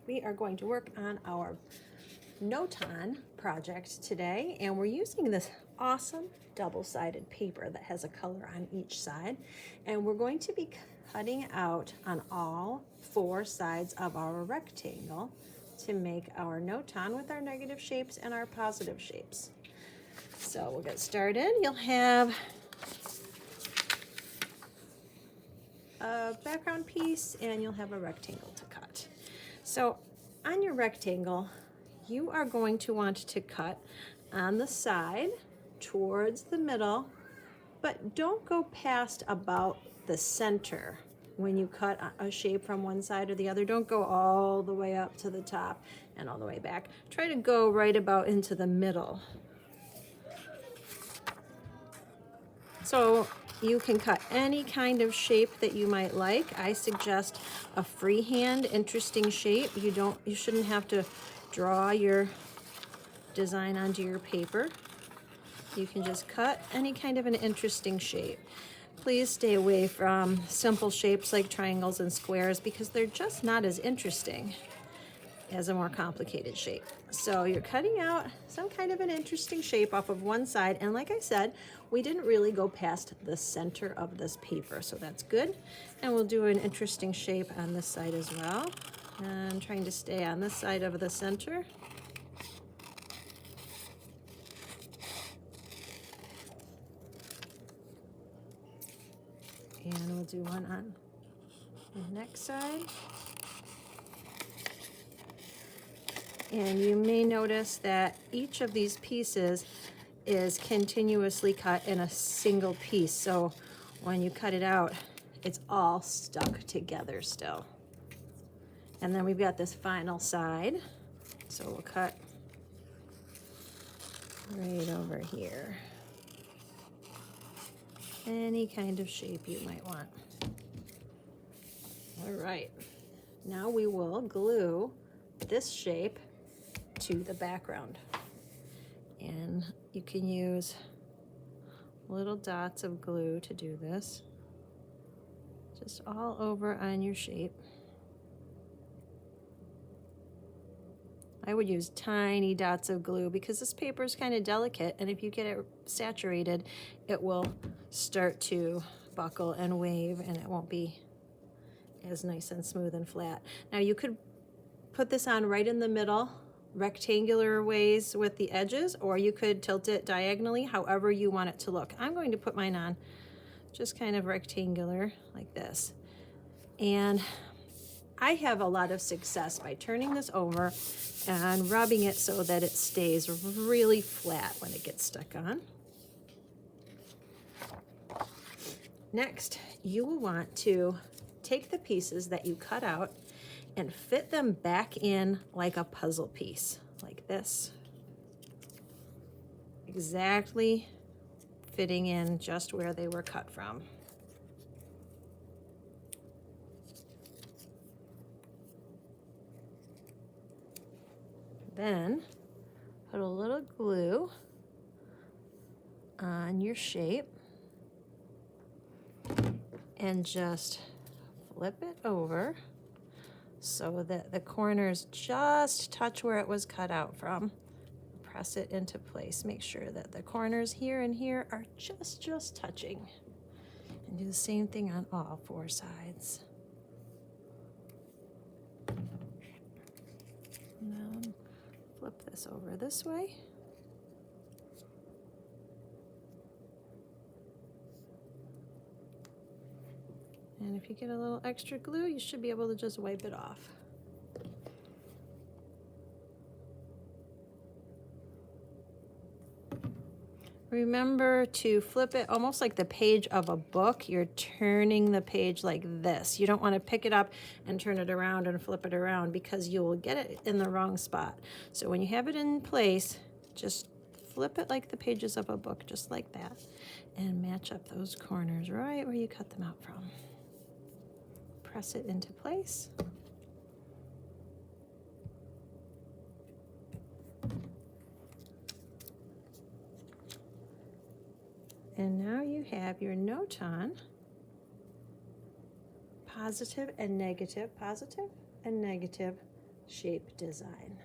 We are going to work on our Notan project today, and we're using this awesome double-sided paper that has a color on each side, and we're going to be cutting out on all four sides of our rectangle to make our Notan with our negative shapes and our positive shapes. So we'll get started. You'll have a background piece and you'll have a rectangle to cut. So on your rectangle, you are going to want to cut on the side towards the middle, but don't go past about the center. When you cut a shape from one side or the other, don't go all the way up to the top and all the way back. Try to go right about into the middle. So you can cut any kind of shape that you might like. I suggest a freehand, interesting shape. You shouldn't have to draw your design onto your paper. You can just cut any kind of an interesting shape. Please stay away from simple shapes like triangles and squares because they're just not as interesting as a more complicated shape. So you're cutting out some kind of an interesting shape off of one side, and like I said, we didn't really go past the center of this paper, so that's good. And we'll do an interesting shape on this side as well. And I'm trying to stay on this side of the center. And we'll do one on the next side. And you may notice that each of these pieces is continuously cut in a single piece. So when you cut it out, it's all stuck together still. And then we've got this final side. So we'll cut right over here. Any kind of shape you might want. All right, now we will glue this shape to the background. And you can use little dots of glue to do this. Just all over on your shape. I would use tiny dots of glue because this paper is kind of delicate, and if you get it saturated, it will start to buckle and wave and it won't be as nice and smooth and flat. Now you could put this on right in the middle, rectangular ways with the edges, or you could tilt it diagonally, however you want it to look. I'm going to put mine on just kind of rectangular like this. And I have a lot of success by turning this over and rubbing it so that it stays really flat when it gets stuck on. Next, you will want to take the pieces that you cut out and fit them back in like a puzzle piece, like this. Exactly fitting in just where they were cut from. Then put a little glue on your shape and just flip it over so that the corners just touch where it was cut out from. Press it into place. Make sure that the corners here and here are just touching. And do the same thing on all four sides. Now flip this over this way. And if you get a little extra glue, you should be able to just wipe it off. Remember to flip it almost like the page of a book. You're turning the page like this. You don't want to pick it up and turn it around and flip it around because you will get it in the wrong spot. So when you have it in place, just flip it like the pages of a book, just like that, and match up those corners right where you cut them out from. Press it into place. And now you have your Notan, positive and negative shape design.